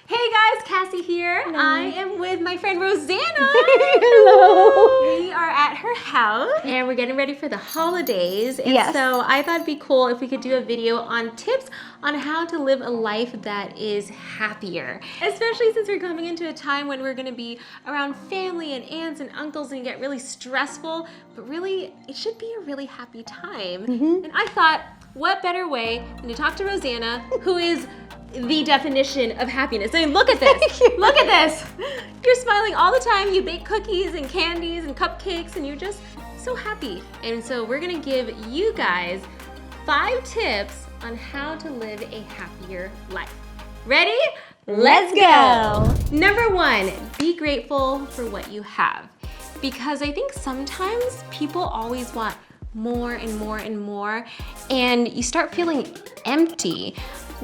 Hey guys, Cassey here. Hello. I am with my friend Rosanna. Hello. We are at her house and we're getting ready for the holidays. And Yes. so I thought it'd be cool if we could do a video on tips on how to live a life that is happier. Especially since we're coming into a time when we're gonna be around family and aunts and uncles and get really stressful, but really it should be a really happy time. And I thought, what better way than to talk to Rosanna, who is the definition of happiness. I mean, look at this. Look at this. You're smiling all the time. You bake cookies and candies and cupcakes and you're just so happy. And so we're gonna give you guys 5 tips on how to live a happier life. Ready? Let's go. Number 1, be grateful for what you have. Because I think sometimes people always want more and more and more, and you start feeling empty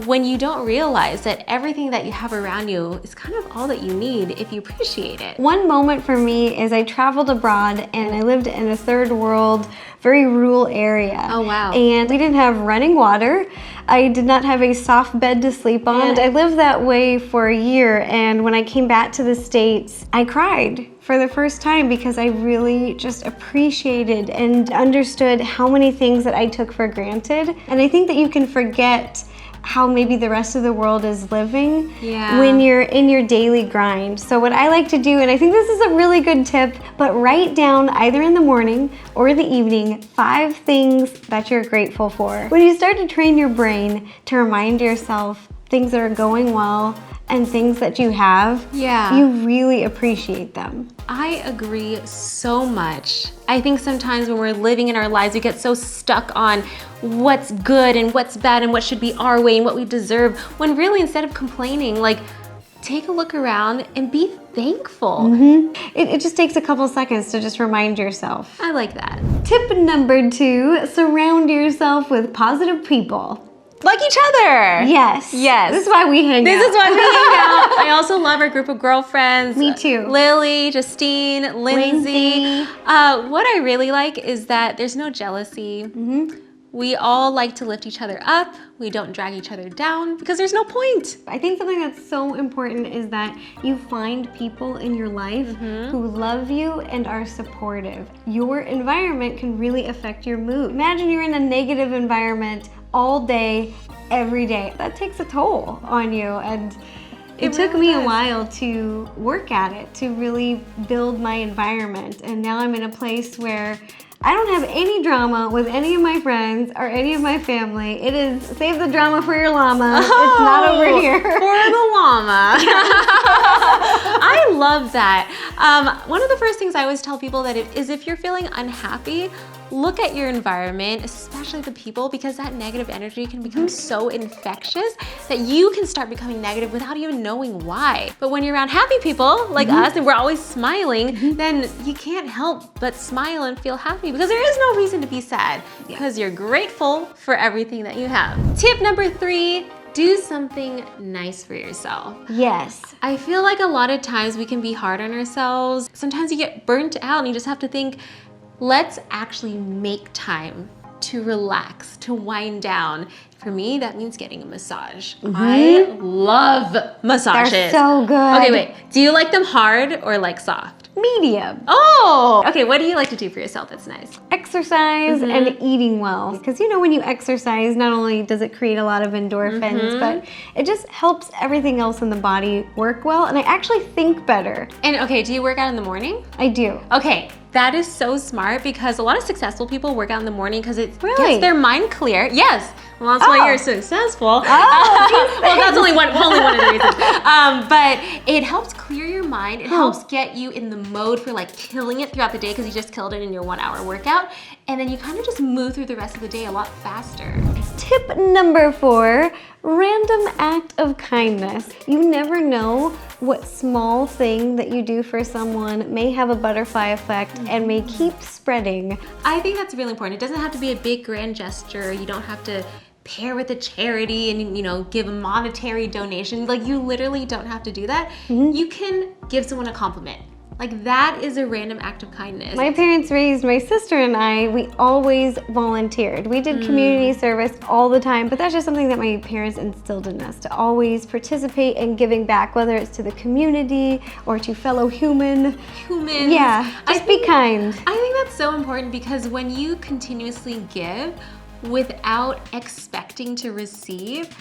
when you don't realize that everything that you have around you is kind of all that you need if you appreciate it. One moment for me is I traveled abroad and I lived in a third world, very rural area. Oh, wow. And we didn't have running water. I did not have a soft bed to sleep on. And I lived that way for a year, and when I came back to the States, I cried for the first time because I really just appreciated and understood how many things that I took for granted. And I think that you can forget how maybe the rest of the world is living when you're in your daily grind. So what I like to do, and I think this is a really good tip, but write down either in the morning or the evening 5 things that you're grateful for. When you start to train your brain to remind yourself things that are going well and things that you have, you really appreciate them. I agree so much. I think sometimes when we're living in our lives, we get so stuck on what's good and what's bad and what should be our way and what we deserve, when really instead of complaining, like, take a look around and be thankful. It just takes a couple seconds to just remind yourself. I like that. Tip number 2, surround yourself with positive people. Like each other. Yes. Yes. This is why we hang out. This is why we hang out. I also love our group of girlfriends. Me too. Lily, Justine, Lindsay. What I really like is that there's no jealousy. We all like to lift each other up. We don't drag each other down because there's no point. I think something that's so important is that you find people in your life who love you and are supportive. Your environment can really affect your mood. Imagine you're in a negative environment all day, every day. That takes a toll on you, and it took me a while to work at it, to really build my environment. And now I'm in a place where I don't have any drama with any of my friends or any of my family. It is save the drama for your llama. It's not over here. For the llama. I love that. One of the first things I always tell people that is if you're feeling unhappy, look at your environment, especially the people, because that negative energy can become so infectious that you can start becoming negative without even knowing why. But when you're around happy people like us and we're always smiling, then you can't help but smile and feel happy because there is no reason to be sad because you're grateful for everything that you have. Tip number 3, do something nice for yourself. Yes. I feel like a lot of times we can be hard on ourselves. Sometimes you get burnt out and you just have to think, let's actually make time to relax, to wind down. For me, that means getting a massage. I love massages. They're so good. Okay, wait. Do you like them hard or like soft? Medium. Oh! Okay, what do you like to do for yourself that's nice? Exercise and eating well. Because you know, when you exercise, not only does it create a lot of endorphins, but it just helps everything else in the body work well, and I actually think better. And okay, do you work out in the morning? I do. Okay, that is so smart because a lot of successful people work out in the morning because it Really? gets their mind clear. Yes. Well, that's why you're successful. Oh, well, that's only one of the reasons. But it helps clear your mind. It helps get you in the mode for like killing it throughout the day because you just killed it in your 1-hour workout. And then you kind of just move through the rest of the day a lot faster. Tip number 4, random act of kindness. You never know what small thing that you do for someone may have a butterfly effect and may keep spreading. I think that's really important. It doesn't have to be a big grand gesture. You don't have to pair with a charity and, you know, give a monetary donation. Like, you literally don't have to do that. You can give someone a compliment. Like that is a random act of kindness. My parents raised my sister and I, we always volunteered. We did community service all the time, but that's just something that my parents instilled in us, to always participate in giving back, whether it's to the community or to fellow humans. Yeah, just be kind. I think that's so important because when you continuously give without expecting to receive,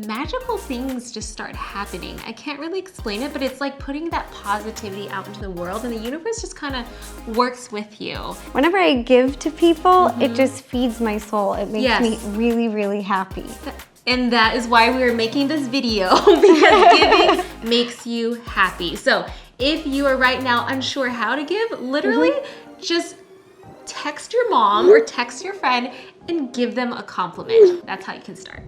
magical things just start happening. I can't really explain it, but it's like putting that positivity out into the world and the universe just kind of works with you. Whenever I give to people, it just feeds my soul. It makes me really, really happy. And that is why we're making this video, because giving makes you happy. So if you are right now unsure how to give, literally just text your mom or text your friend and give them a compliment. That's how you can start.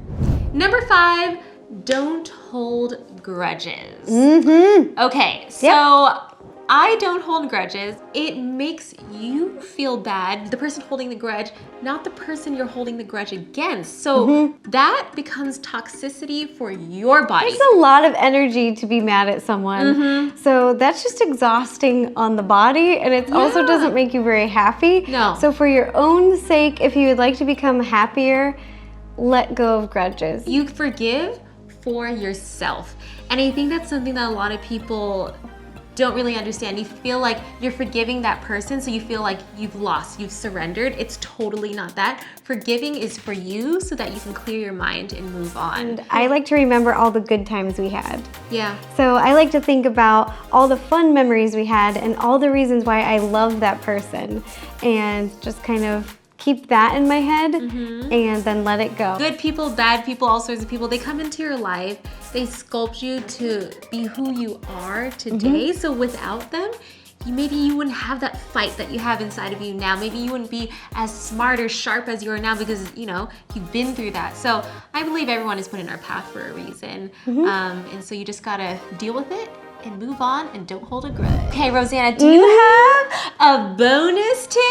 Number 5, don't hold grudges. Okay, so I don't hold grudges. It makes you feel bad, the person holding the grudge, not the person you're holding the grudge against. So that becomes toxicity for your body. There's a lot of energy to be mad at someone. So that's just exhausting on the body, and it also doesn't make you very happy. No. So for your own sake, if you would like to become happier, let go of grudges. You forgive for yourself. And I think that's something that a lot of people don't really understand. You feel like you're forgiving that person, so you feel like you've lost, you've surrendered. It's totally not that. Forgiving is for you so that you can clear your mind and move on. And I like to remember all the good times we had. Yeah. So I like to think about all the fun memories we had and all the reasons why I love that person, and just kind of keep that in my head and then let it go. Good people, bad people, all sorts of people, they come into your life, they sculpt you to be who you are today. So without them, maybe you wouldn't have that fight that you have inside of you now. Maybe you wouldn't be as smart or sharp as you are now because, you know, you've been through that. So I believe everyone is put in our path for a reason. And so you just gotta deal with it and move on and don't hold a grudge. Okay, Rosanna, do you have a bonus tip?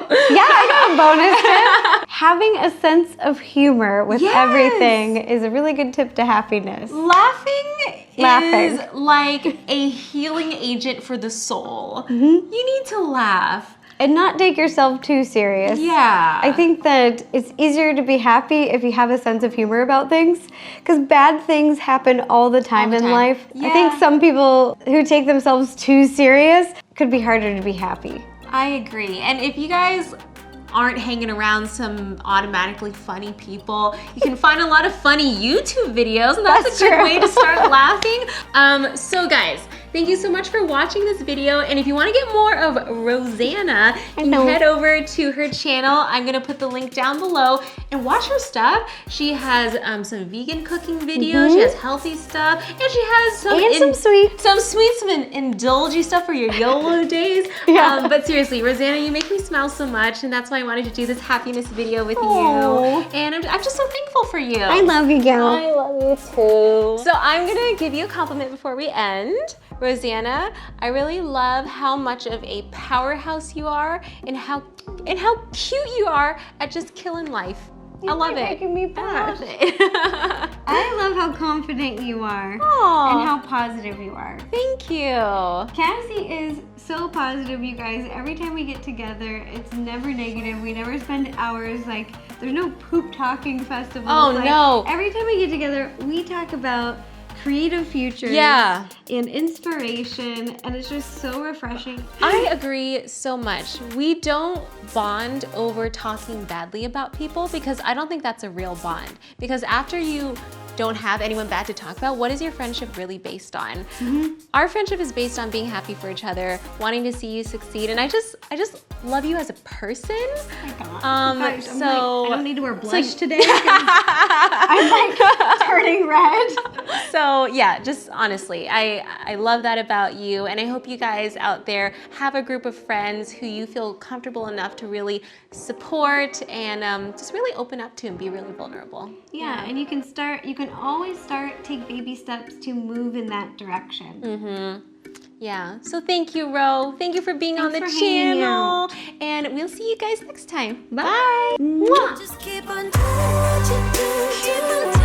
Yeah, I got a bonus tip. Having a sense of humor with everything is a really good tip to happiness. Laughing is like a healing agent for the soul. You need to laugh. And not take yourself too serious. Yeah. I think that it's easier to be happy if you have a sense of humor about things, because bad things happen all the time in life. I think some people who take themselves too serious could be harder to be happy. I agree. And if you guys aren't hanging around some automatically funny people, you can find a lot of funny YouTube videos, and that's a good way to start laughing. So guys, thank you so much for watching this video. And if you want to get more of Rosanna, you can head over to her channel. I'm going to put the link down below and watch her stuff. She has some vegan cooking videos. She has healthy stuff. And she has some sweet. Some indulgy stuff for your YOLO days. But seriously, Rosanna, you make me smile so much. And that's why I wanted to do this happiness video with you. And I'm just so thankful for you. I love you, gal. I love you too. So I'm going to give you a compliment before we end. Rosanna, I really love how much of a powerhouse you are and how cute you are at just killing life. I love it. Making me blush. I love how confident you are and how positive you are. Thank you. Cassey is so positive, you guys. Every time we get together, it's never negative. We never spend hours like, there's no poop talking festival. No. Every time we get together, we talk about creative futures and inspiration, and it's just so refreshing. I agree so much. We don't bond over talking badly about people, because I don't think that's a real bond. Because after you don't have anyone bad to talk about, what is your friendship really based on? Our friendship is based on being happy for each other, wanting to see you succeed, and I just love you as a person. Oh my gosh. I don't need to wear blush today because I'm like turning red. So yeah, just honestly, I love that about you, and I hope you guys out there have a group of friends who you feel comfortable enough to really support and just really open up to and be really vulnerable. Yeah, and you can always take baby steps to move in that direction. Yeah, so thank you, Ro. Thank you for being on the channel. And we'll see you guys next time. Bye. Mwah. Just keep on doing what you do.